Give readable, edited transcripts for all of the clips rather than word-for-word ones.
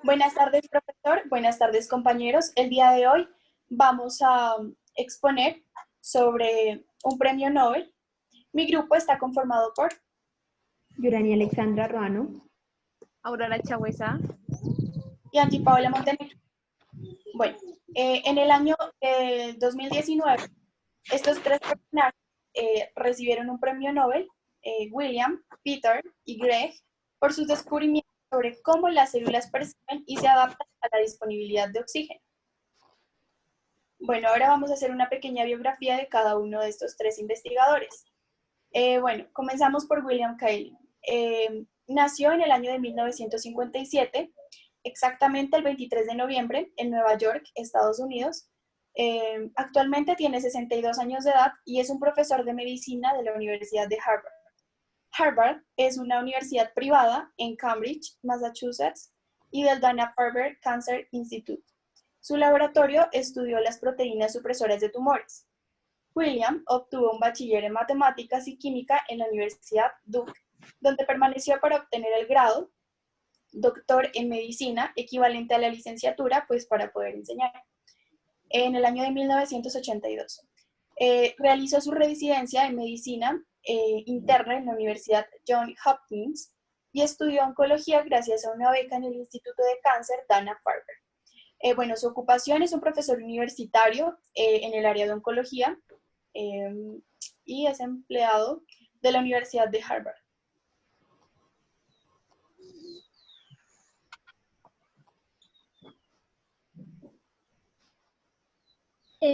Buenas tardes, profesor. Buenas tardes, compañeros. El día de hoy vamos a exponer sobre un premio Nobel. Mi grupo está conformado por Yurani Alexandra Ruano, Aurora Chagüesa y Angie Paola Montenegro. Bueno, en el año 2019, estos tres personajes recibieron un premio Nobel, William, Peter y Greg, por sus descubrimientos sobre cómo las células perciben y se adaptan a la disponibilidad de oxígeno. Bueno, ahora vamos a hacer una pequeña biografía de cada uno de estos tres investigadores. Bueno, comenzamos por William Cayley. Nació en el año de 1957, exactamente el 23 de noviembre, en Nueva York, Estados Unidos. Actualmente tiene 62 años de edad y es un profesor de medicina de la Universidad de Harvard. Harvard es una universidad privada en Cambridge, Massachusetts, y del Dana-Farber Cancer Institute. Su laboratorio estudió las proteínas supresoras de tumores. William obtuvo un bachiller en matemáticas y química en la Universidad Duke, donde permaneció para obtener el grado doctor en medicina, equivalente a la licenciatura, pues para poder enseñar, en el año de 1982. Realizó su residencia en medicina interna en la Universidad Johns Hopkins y estudió oncología gracias a una beca en el Instituto de Cáncer Dana-Farber. Bueno, su ocupación es un profesor universitario en el área de oncología y es empleado de la Universidad de Harvard.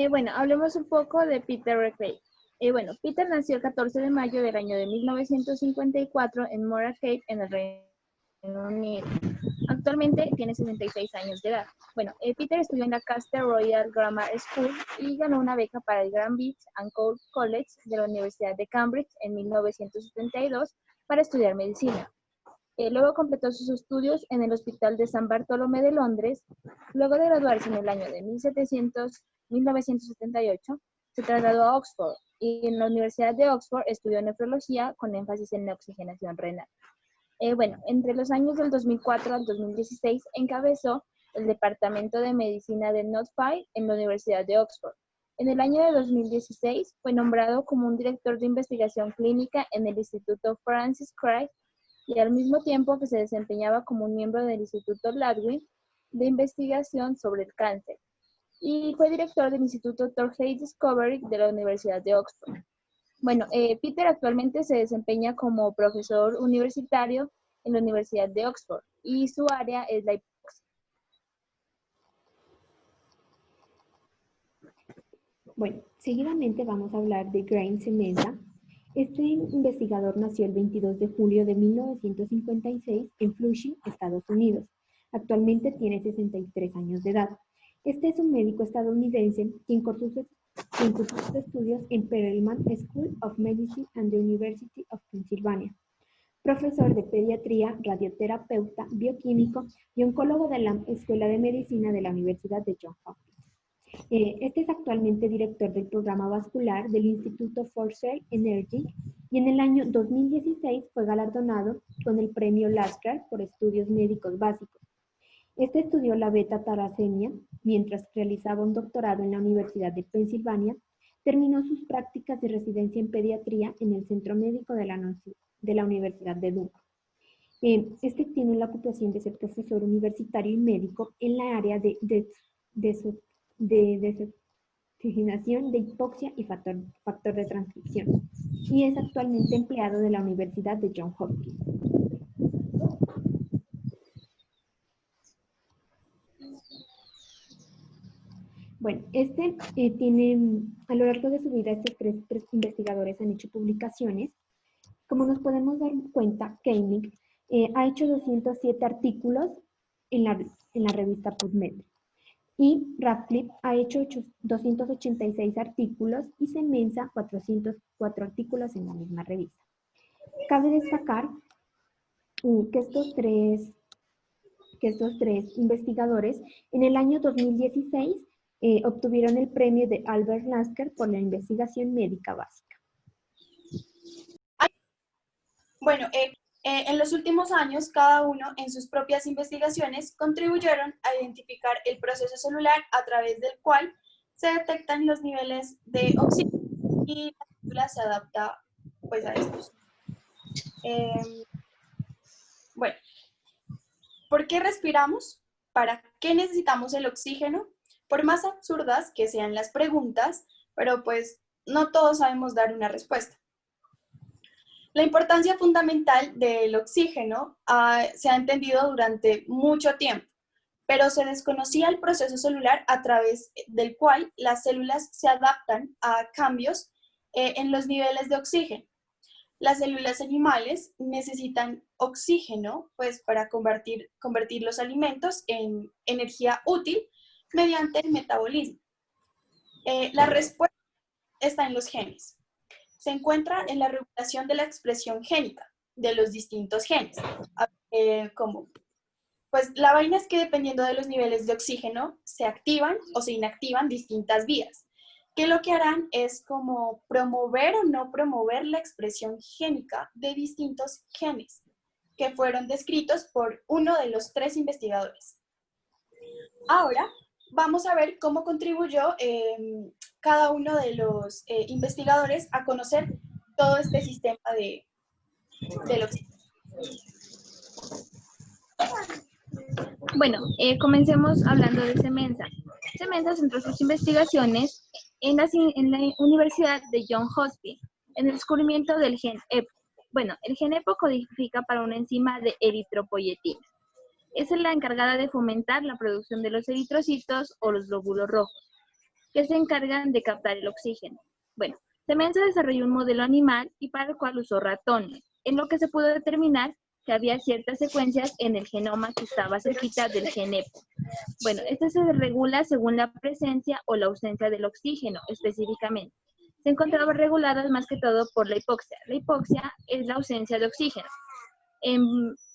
Bueno, hablemos un poco de Peter Reclay. Bueno, Peter nació el 14 de mayo del año de 1954 en Moorgate, en el Reino Unido. Actualmente tiene 66 años de edad. Bueno, Peter estudió en la Castle Royal Grammar School y ganó una beca para el Greenwich and Cole College de la Universidad de Cambridge en 1972 para estudiar medicina. Luego completó sus estudios en el Hospital de San Bartolomé de Londres. Luego de graduarse en el año de 1978, se trasladó a Oxford y en la Universidad de Oxford estudió nefrología con énfasis en la oxigenación renal. Bueno, entre los años del 2004 al 2016 encabezó el Departamento de Medicina de Notfile en la Universidad de Oxford. En el año de 2016 fue nombrado como un director de investigación clínica en el Instituto Francis Crick y al mismo tiempo que se desempeñaba como un miembro del Instituto Ludwig de investigación sobre el cáncer. Y fue director del Instituto Torrey Discovery de la Universidad de Oxford. Bueno, Peter actualmente se desempeña como profesor universitario en la Universidad de Oxford y su área es la hipoxia. Bueno, seguidamente vamos a hablar de Grimes Meza. Este investigador nació el 22 de julio de 1956 en Flushing, Estados Unidos. Actualmente tiene 63 años de edad. Este es un médico estadounidense quien cursó sus estudios en Perelman School of Medicine and the University of Pennsylvania. Profesor de pediatría, radioterapeuta, bioquímico y oncólogo de la Escuela de Medicina de la Universidad de Johns Hopkins. Este es actualmente director del programa vascular del Instituto for Cell Energy y en el año 2016 fue galardonado con el premio Lasker por estudios médicos básicos. Este estudió la beta-talasemia mientras realizaba un doctorado en la Universidad de Pensilvania. Terminó sus prácticas de residencia en pediatría en el Centro Médico de la Universidad de Duke. Este tiene la ocupación de ser profesor universitario y médico en la área de desoxigenación, de hipoxia y factor de transcripción, y es actualmente empleado de la Universidad de Johns Hopkins. Bueno, a lo largo de su vida, estos tres investigadores han hecho publicaciones. Como nos podemos dar cuenta, Koenig ha hecho 207 artículos en la revista PubMed. Y Radcliffe ha hecho 286 artículos y Semenza 404 artículos en la misma revista. Cabe destacar que estos tres investigadores en el año 2016 obtuvieron el premio de Albert Lasker por la investigación médica básica. Bueno, En los últimos años, cada uno en sus propias investigaciones contribuyeron a identificar el proceso celular a través del cual se detectan los niveles de oxígeno y la célula se adapta pues a estos. Bueno, ¿por qué respiramos? ¿Para qué necesitamos el oxígeno? Por más absurdas que sean las preguntas, pero pues no todos sabemos dar una respuesta. La importancia fundamental del oxígeno se ha entendido durante mucho tiempo, pero se desconocía el proceso celular a través del cual las células se adaptan a cambios en los niveles de oxígeno. Las células animales necesitan oxígeno pues, para convertir los alimentos en energía útil mediante el metabolismo. La respuesta está en los genes. Se encuentra en la regulación de la expresión génica de los distintos genes. Pues la vaina es que dependiendo de los niveles de oxígeno se activan o se inactivan distintas vías, que lo que harán es como promover o no promover la expresión génica de distintos genes que fueron descritos por uno de los 3 investigadores. Ahora vamos a ver cómo contribuyó cada uno de los investigadores a conocer todo este sistema del oxígeno. Bueno, comencemos hablando de Semenza. Semenza centró sus investigaciones en la Universidad de Johns Hopkins, en el descubrimiento del gen EPO. Bueno, el gen EPO codifica para una enzima de eritropoyetina. Es la encargada de fomentar la producción de los eritrocitos o los glóbulos rojos, que se encargan de captar el oxígeno. Bueno, Semenza desarrolló un modelo animal y para el cual usó ratones, en lo que se pudo determinar que había ciertas secuencias en el genoma que estaba cerquita del gen EPO. Bueno, esto se regula según la presencia o la ausencia del oxígeno, específicamente. Se encontraban reguladas más que todo por la hipoxia. La hipoxia es la ausencia de oxígeno.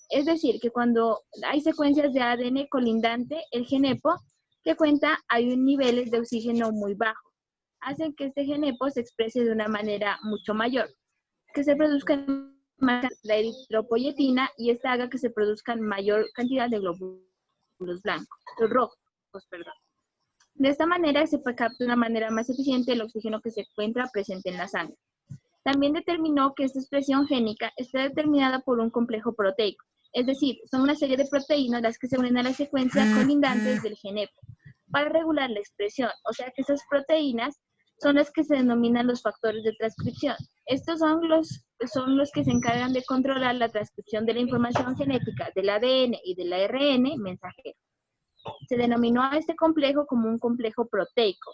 Es decir, que cuando hay secuencias de ADN colindante, el gen EPO que cuenta hay niveles de oxígeno muy bajos. Hacen que este gen EPO se exprese de una manera mucho mayor, que se produzca más la eritropoyetina y esta haga que se produzcan mayor cantidad de glóbulos blancos, los rojos, perdón. De esta manera se capta de una manera más eficiente el oxígeno que se encuentra presente en la sangre. También determinó que esta expresión génica está determinada por un complejo proteico, es decir, son una serie de proteínas las que se unen a la secuencia colindantes del gen EPO para regular la expresión, o sea que esas proteínas son las que se denominan los factores de transcripción. Estos son los que se encargan de controlar la transcripción de la información genética del ADN y del ARN mensajero. Se denominó a este complejo como un complejo proteico,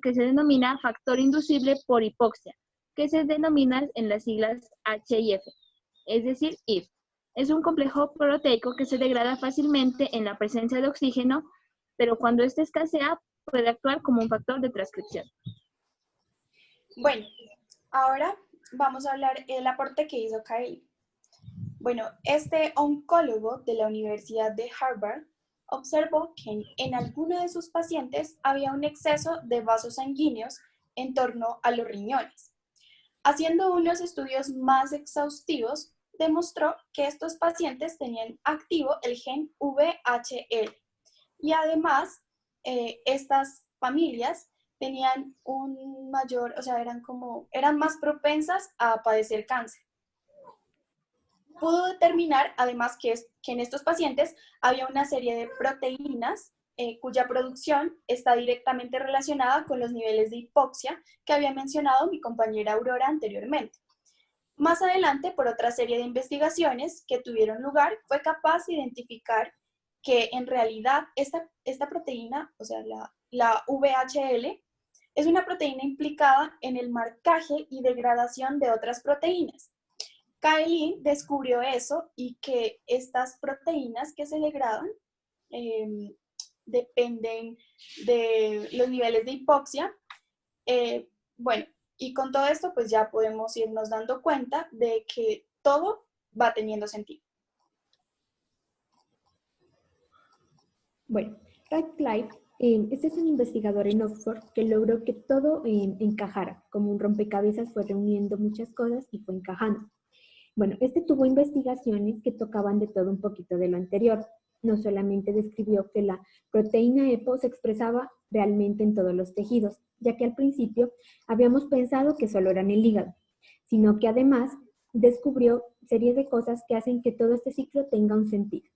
que se denomina factor inducible por hipoxia, que se denomina en las siglas H y F, es decir, IF. Es un complejo proteico que se degrada fácilmente en la presencia de oxígeno, pero cuando este escasea, puede actuar como un factor de transcripción. Bueno, ahora vamos a hablar del aporte que hizo Kyle. Bueno, este oncólogo de la Universidad de Harvard observó que en alguno de sus pacientes había un exceso de vasos sanguíneos en torno a los riñones. Haciendo unos estudios más exhaustivos, demostró que estos pacientes tenían activo el gen VHL y además estas familias tenían un mayor, o sea, eran más propensas a padecer cáncer. Pudo determinar además que en estos pacientes había una serie de proteínas cuya producción está directamente relacionada con los niveles de hipoxia que había mencionado mi compañera Aurora anteriormente. Más adelante, por otra serie de investigaciones que tuvieron lugar, fue capaz de identificar que en realidad esta proteína, o sea, la VHL, es una proteína implicada en el marcaje y degradación de otras proteínas. Kyle descubrió eso y que estas proteínas que se degradan dependen de los niveles de hipoxia. Bueno, y con todo esto pues ya podemos irnos dando cuenta de que todo va teniendo sentido. Bueno, Radcliffe, este es un investigador en Oxford que logró que todo encajara, como un rompecabezas fue reuniendo muchas cosas y fue encajando. Bueno, este tuvo investigaciones que tocaban de todo un poquito de lo anterior. No solamente describió que la proteína EPO se expresaba realmente en todos los tejidos, ya que al principio habíamos pensado que solo era en el hígado, sino que además descubrió series de cosas que hacen que todo este ciclo tenga un sentido.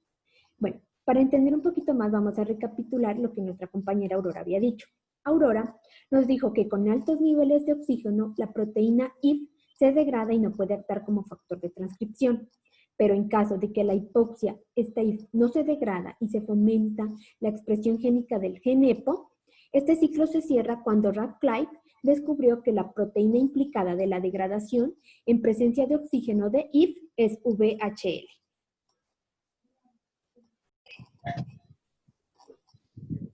Bueno, para entender un poquito más vamos a recapitular lo que nuestra compañera Aurora había dicho. Aurora nos dijo que con altos niveles de oxígeno la proteína IF se degrada y no puede actuar como factor de transcripción. Pero en caso de que la hipoxia, esta IF no se degrada y se fomenta la expresión génica del gen EPO, este ciclo se cierra cuando Radcliffe descubrió que la proteína implicada de la degradación en presencia de oxígeno de IF es VHL.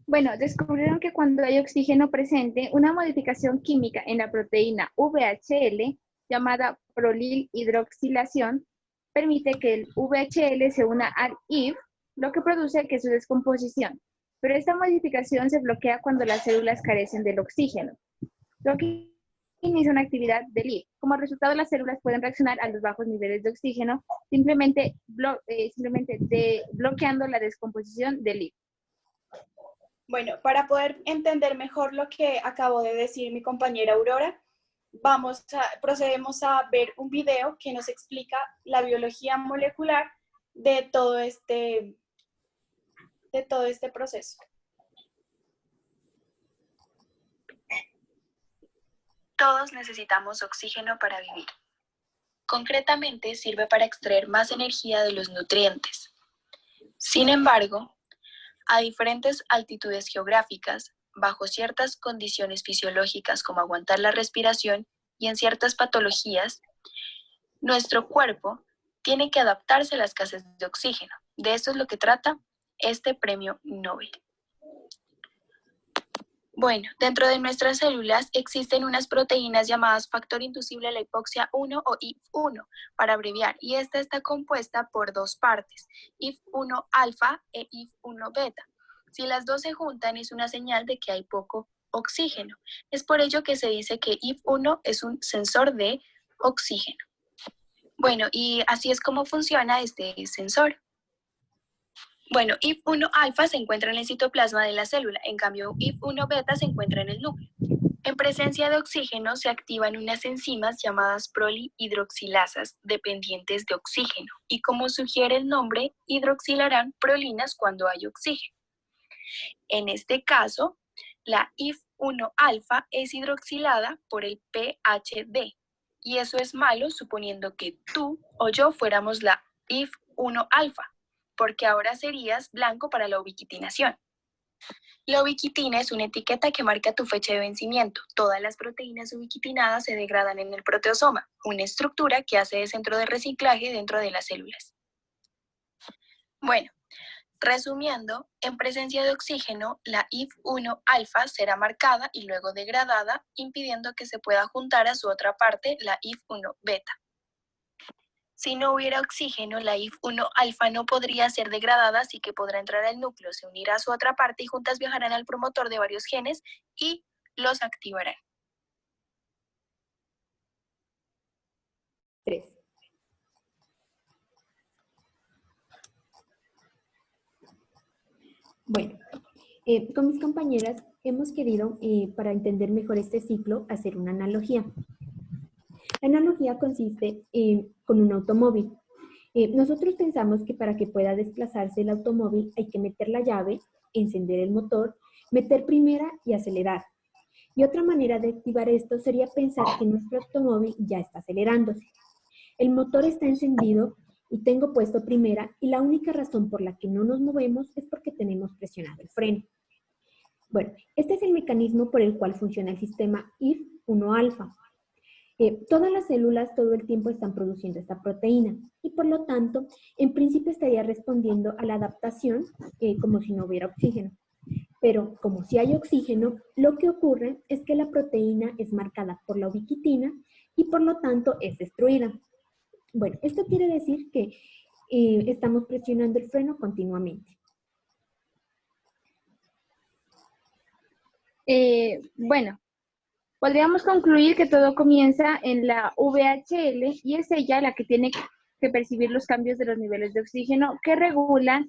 Bueno, descubrieron que cuando hay oxígeno presente, una modificación química en la proteína VHL, llamada prolil hidroxilación, permite que el VHL se una al IF, lo que produce que su descomposición. Pero esta modificación se bloquea cuando las células carecen del oxígeno, lo que inicia una actividad del IF. Como resultado, las células pueden reaccionar a los bajos niveles de oxígeno, simplemente bloqueando la descomposición del IF. Bueno, para poder entender mejor lo que acabó de decir mi compañera Aurora, procedemos a ver un video que nos explica la biología molecular de todo este proceso. Todos necesitamos oxígeno para vivir. Concretamente, sirve para extraer más energía de los nutrientes. Sin embargo, a diferentes altitudes geográficas, bajo ciertas condiciones fisiológicas como aguantar la respiración y en ciertas patologías, nuestro cuerpo tiene que adaptarse a la escasez de oxígeno. De esto es lo que trata este premio Nobel. Bueno, dentro de nuestras células existen unas proteínas llamadas factor inducible a la hipoxia 1 o IF1, para abreviar, y esta está compuesta por dos partes, IF1 alfa e IF1 beta. Si las dos se juntan es una señal de que hay poco oxígeno. Es por ello que se dice que IF1 es un sensor de oxígeno. Bueno, y así es como funciona este sensor. Bueno, IF1 alfa se encuentra en el citoplasma de la célula, en cambio IF1 beta se encuentra en el núcleo. En presencia de oxígeno se activan unas enzimas llamadas prolihidroxilasas dependientes de oxígeno y, como sugiere el nombre, hidroxilarán prolinas cuando hay oxígeno. En este caso, la IF1 alfa es hidroxilada por el PHD y eso es malo suponiendo que tú o yo fuéramos la IF1 alfa, porque ahora serías blanco para la ubiquitinación. La ubiquitina es una etiqueta que marca tu fecha de vencimiento. Todas las proteínas ubiquitinadas se degradan en el proteosoma, una estructura que hace de centro de reciclaje dentro de las células. Bueno, resumiendo, en presencia de oxígeno, la IF1 alfa será marcada y luego degradada, impidiendo que se pueda juntar a su otra parte, la IF1 beta. Si no hubiera oxígeno, la IF1 alfa no podría ser degradada, así que podrá entrar al núcleo, se unirá a su otra parte y juntas viajarán al promotor de varios genes y los activarán. 3. Bueno, con mis compañeras hemos querido, para entender mejor este ciclo, hacer una analogía. La analogía consiste con un automóvil. Nosotros pensamos que para que pueda desplazarse el automóvil hay que meter la llave, encender el motor, meter primera y acelerar. Y otra manera de activar esto sería pensar que nuestro automóvil ya está acelerándose. El motor está encendido y tengo puesto primera y la única razón por la que no nos movemos es porque tenemos presionado el freno. Bueno, este es el mecanismo por el cual funciona el sistema IF1 alfa. Todas las células todo el tiempo están produciendo esta proteína y por lo tanto, en principio estaría respondiendo a la adaptación como si no hubiera oxígeno. Pero como si hay oxígeno, lo que ocurre es que la proteína es marcada por la ubiquitina y por lo tanto es destruida. Bueno, esto quiere decir que estamos presionando el freno continuamente. Bueno, Podríamos concluir que todo comienza en la VHL y es ella la que tiene que percibir los cambios de los niveles de oxígeno que regulan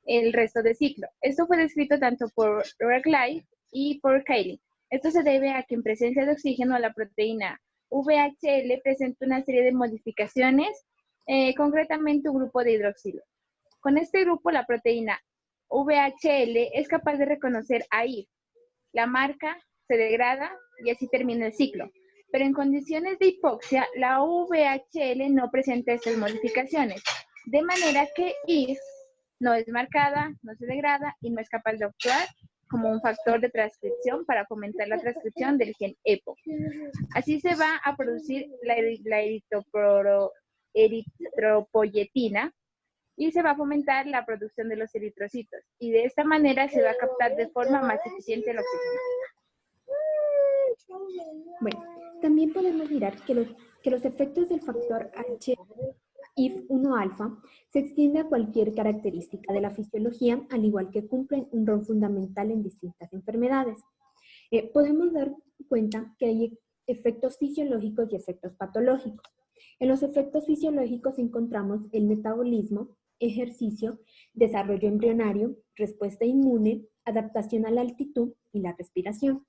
el resto del ciclo. Esto fue descrito tanto por Ragline y por Kaelin. Esto se debe a que en presencia de oxígeno la proteína VHL presenta una serie de modificaciones, concretamente un grupo de hidroxilo. Con este grupo, la proteína VHL es capaz de reconocer a IF. La marca se degrada y así termina el ciclo. Pero en condiciones de hipoxia, la VHL no presenta estas modificaciones, de manera que IF no es marcada, no se degrada y no es capaz de actuar como un factor de transcripción para fomentar la transcripción del gen EPO. Así se va a producir la eritropoyetina y se va a fomentar la producción de los eritrocitos. Y de esta manera se va a captar de forma más eficiente el oxígeno. Bueno, también podemos mirar que los efectos del factor H IF1-alfa se extiende a cualquier característica de la fisiología, al igual que cumplen un rol fundamental en distintas enfermedades. Podemos dar cuenta que hay efectos fisiológicos y efectos patológicos. En los efectos fisiológicos encontramos el metabolismo, ejercicio, desarrollo embrionario, respuesta inmune, adaptación a la altitud y la respiración.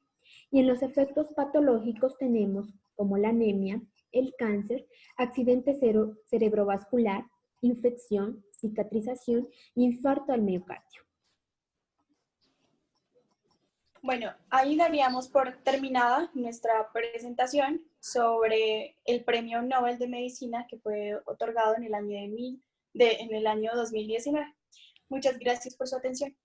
Y en los efectos patológicos tenemos como la anemia, el cáncer, accidente cerebrovascular, infección, cicatrización e infarto al miocardio. Bueno, ahí daríamos por terminada nuestra presentación sobre el Premio Nobel de Medicina que fue otorgado en el año 2019. Muchas gracias por su atención.